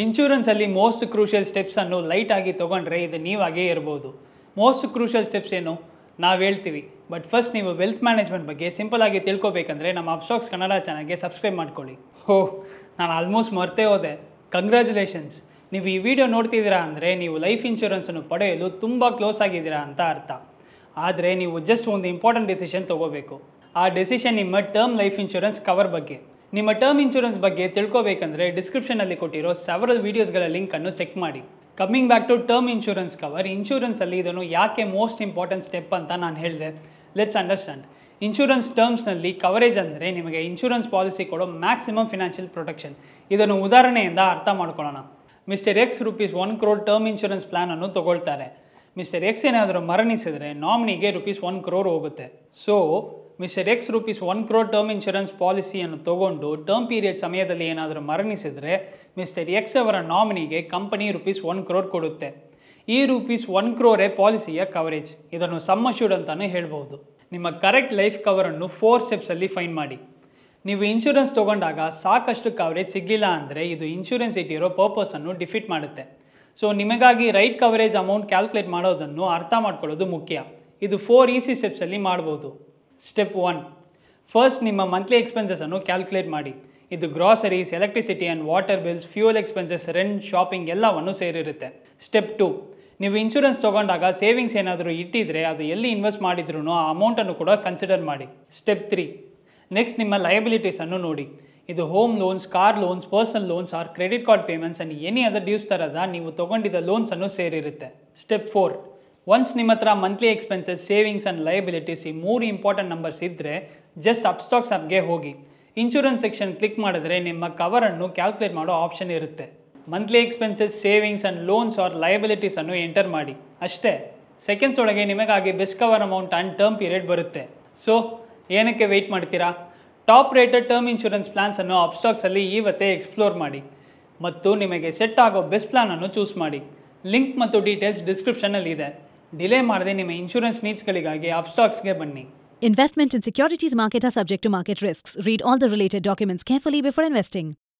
Insurance ಅಲ್ಲಿ most crucial steps ಅನ್ನು light ಆಗಿ ತಗೊಂಡ್ರೆ ಇದು ನೀವಾಗೇ ಇರಬಹುದು. ಮೋಸ್ಟ್ ಕ್ರೂಷಿಯಲ್ ಸ್ಟೆಪ್ಸ್ ಏನು ನಾವು ಹೇಳ್ತೀವಿ. ಬಟ್ ಫಸ್ಟ್ ನೀವು ವೆಲ್ತ್ ಮ್ಯಾನೇಜ್ಮೆಂಟ್ ಬಗ್ಗೆ ಸಿಂಪಲ್ ಆಗಿ ತಿಳ್ಕೊಬೇಕಂದ್ರೆ ನಮ್ಮ ಅಪ್ಸ್ಟಾಕ್ಸ್ ಕನ್ನಡ ಚಾನಲ್ಗೆ ಸಬ್ಸ್ಕ್ರೈಬ್ ಮಾಡ್ಕೊಳ್ಳಿ. ನಾನು ಆಲ್ಮೋಸ್ಟ್ ಮರ್ತೇ ಹೋದೆ. ಕಂಗ್ರ್ಯಾಚುಲೇಷನ್ಸ್, ನೀವು ಈ ವಿಡಿಯೋ ನೋಡ್ತಿದ್ದೀರಾ ಅಂದರೆ ನೀವು ಲೈಫ್ ಇನ್ಶೂರೆನ್ಸನ್ನು ಪಡೆಯಲು ತುಂಬ ಕ್ಲೋಸ್ ಆಗಿದ್ದೀರಾ ಅಂತ ಅರ್ಥ. ಆದರೆ ನೀವು ಜಸ್ಟ್ ಒಂದು ಇಂಪಾರ್ಟೆಂಟ್ ಡೆಸಿಷನ್ ತೊಗೋಬೇಕು. ಆ ಡೆಸಿಷನ್ ನಿಮ್ಮ ಟರ್ಮ್ ಲೈಫ್ ಇನ್ಶೂರೆನ್ಸ್ ಕವರ್ ಬಗ್ಗೆ. ನಿಮ್ಮ ಟರ್ಮ್ ಇನ್ಶೂರೆನ್ಸ್ ಬಗ್ಗೆ ತಿಳ್ಕೊಬೇಕಂದ್ರೆ ಡಿಸ್ಕ್ರಿಪ್ಷನಲ್ಲಿ ಕೊಟ್ಟಿರೋ ಸೆವರಲ್ ವೀಡಿಯೋಸ್ಗಳ ಲಿಂಕನ್ನು ಚೆಕ್ ಮಾಡಿ. Coming back to term insurance cover. ಇನ್ಶೂರೆನ್ಸಲ್ಲಿ ಇದನ್ನು ಯಾಕೆ ಮೋಸ್ಟ್ ಇಂಪಾರ್ಟೆಂಟ್ ಸ್ಟೆಪ್ ಅಂತ ನಾನು ಹೇಳಿದೆ. Let's understand. ಇನ್ಶೂರೆನ್ಸ್ ಟರ್ಮ್ಸ್ನಲ್ಲಿ ಕವರೇಜ್ ಅಂದರೆ ನಿಮಗೆ ಇನ್ಶೂರೆನ್ಸ್ ಪಾಲಿಸಿ ಕೊಡೋ ಮ್ಯಾಕ್ಸಿಮಮ್ ಫಿನಾನ್ಷಿಯಲ್ ಪ್ರೊಟೆಕ್ಷನ್. ಇದನ್ನು ಉದಾಹರಣೆಯಿಂದ ಅರ್ಥ ಮಾಡ್ಕೊಳ್ಳೋಣ. Mister X ₹1 crore term insurance ಪ್ಲಾನನ್ನು ತೊಗೊಳ್ತಾರೆ. ಮಿಸ್ಟರ್ ಎಕ್ಸ್ ಏನಾದರೂ ಮರಣಿಸಿದರೆ ನಾಮಿನಿಗೆ ₹1 crore ಹೋಗುತ್ತೆ. So mister X ₹1 crore term insurance ಪಾಲಿಸಿಯನ್ನು ತೊಗೊಂಡು ಟರ್ಮ್ ಪೀರಿಯಡ್ ಸಮಯದಲ್ಲಿ ಏನಾದರೂ ಮರಣಿಸಿದರೆ ಮಿಸ್ಟರ್ ಎಕ್ಸ್ ಅವರ ನಾಮಿನಿಗೆ ಕಂಪನಿ ₹1 crore ಕೊಡುತ್ತೆ. ಈ ₹1 crore ಪಾಲಿಸಿಯ ಕವರೇಜ್. ಇದನ್ನು ಸಮ್ ಅಶ್ಯೂರ್ಡ್ ಅಂತಲೇ ಹೇಳ್ಬೋದು. ನಿಮ್ಮ ಕರೆಕ್ಟ್ ಲೈಫ್ ಕವರನ್ನು 4 ಸ್ಟೆಪ್ಸಲ್ಲಿ ಫೈಂಡ್ ಮಾಡಿ. ನೀವು ಇನ್ಶೂರೆನ್ಸ್ ತೊಗೊಂಡಾಗ ಸಾಕಷ್ಟು ಕವರೇಜ್ ಸಿಗಲಿಲ್ಲ ಅಂದರೆ ಇದು ಇನ್ಶೂರೆನ್ಸ್ ಇಟ್ಟಿರೋ ಪರ್ಪಸನ್ನು ಡಿಫೀಟ್ ಮಾಡುತ್ತೆ. ಸೊ ನಿಮಗಾಗಿ ರೈಟ್ ಕವರೇಜ್ ಅಮೌಂಟ್ ಕ್ಯಾಲ್ಕುಲೇಟ್ ಮಾಡೋದನ್ನು ಅರ್ಥ ಮಾಡ್ಕೊಳ್ಳೋದು ಮುಖ್ಯ. ಇದು 4 ಈಸಿ ಸ್ಟೆಪ್ಸಲ್ಲಿ ಮಾಡ್ಬೋದು. ಸ್ಟೆಪ್ 1, ಫಸ್ಟ್ ನಿಮ್ಮ ಮಂತ್ಲಿ ಎಕ್ಸ್ಪೆನ್ಸಸನ್ನು ಕ್ಯಾಲ್ಕುಲೇಟ್ ಮಾಡಿ. ಇದು groceries, electricity and water bills, fuel expenses, rent, shopping ಎಲ್ಲವನ್ನು ಸೇರಿರುತ್ತೆ. ಸ್ಟೆಪ್ 2, ನೀವು ಇನ್ಶೂರೆನ್ಸ್ ತೊಗೊಂಡಾಗ ಸೇವಿಂಗ್ಸ್ ಏನಾದರೂ ಇಟ್ಟಿದ್ರೆ ಅದು ಎಲ್ಲಿ ಇನ್ವೆಸ್ಟ್ ಮಾಡಿದ್ರೂ ಆ ಅಮೌಂಟನ್ನು ಕೂಡ ಕನ್ಸಿಡರ್ ಮಾಡಿ. ಸ್ಟೆಪ್ 3, ನೆಕ್ಸ್ಟ್ ನಿಮ್ಮ ಲಯಬಿಲಿಟೀಸನ್ನು ನೋಡಿ. ಇದು home loans, car loans, personal loans R credit card payments and any other dues ಥರದ ನೀವು ತೊಗೊಂಡಿದ್ದ ಲೋನ್ಸನ್ನು ಸೇರಿರುತ್ತೆ. ಸ್ಟೆಪ್ 4, ಒನ್ಸ್ ನಿಮ್ಮ ಹತ್ರ monthly expenses, savings and liabilities ಈ 3 ಇಂಪಾರ್ಟೆಂಟ್ ನಂಬರ್ಸ್ ಇದ್ದರೆ ಜಸ್ಟ್ ಅಪ್ಸ್ಟಾಕ್ಸ್ ಆ್ಯಪ್ಗೆ ಹೋಗಿ ಇನ್ಶೂರೆನ್ಸ್ ಸೆಕ್ಷನ್ ಕ್ಲಿಕ್ ಮಾಡಿದ್ರೆ ನಿಮ್ಮ ಕವರನ್ನು ಕ್ಯಾಲ್ಕುಲೇಟ್ ಮಾಡೋ ಆಪ್ಷನ್ ಇರುತ್ತೆ. Monthly expenses, savings and loans or ಲಯಬಿಲಿಟೀಸನ್ನು ಎಂಟರ್ ಮಾಡಿ. ಅಷ್ಟೇ, ಸೆಕೆಂಡ್ಸ್ ಒಳಗೆ ನಿಮಗಾಗಿ best cover amount and term period ಬರುತ್ತೆ. ಸೊ ಏನಕ್ಕೆ ವೆಯ್ಟ್ ಮಾಡ್ತೀರಾ? ಟಾಪ್ ರೇಟೆಡ್ ಟರ್ಮ್ ಇನ್ಶೂರೆನ್ಸ್ ಪ್ಲಾನ್ಸನ್ನು ಅಪ್ಸ್ಟಾಕ್ಸಲ್ಲಿ ಇವತ್ತೇ ಎಕ್ಸ್ಪ್ಲೋರ್ ಮಾಡಿ ಮತ್ತು ನಿಮಗೆ ಸೆಟ್ ಆಗೋ ಬೆಸ್ಟ್ ಪ್ಲಾನನ್ನು ಚೂಸ್ ಮಾಡಿ. ಲಿಂಕ್ ಮತ್ತು ಡೀಟೇಲ್ಸ್ ಡಿಸ್ಕ್ರಿಪ್ಷನಲ್ಲಿ ಇದೆ. ಡಿಲೇ ಮಾಡದೆ ನಿಮ್ಮ ಇನ್ಶೂರೆನ್ಸ್ ನೀಡ್ಸ್ಗಳಿಗಾಗಿ ಅಪ್ಸ್ಟಾಕ್ಸ್ಗೆ ಬನ್ನಿ. Investment in securities market are subject to market risks. Read all the related documents carefully before investing.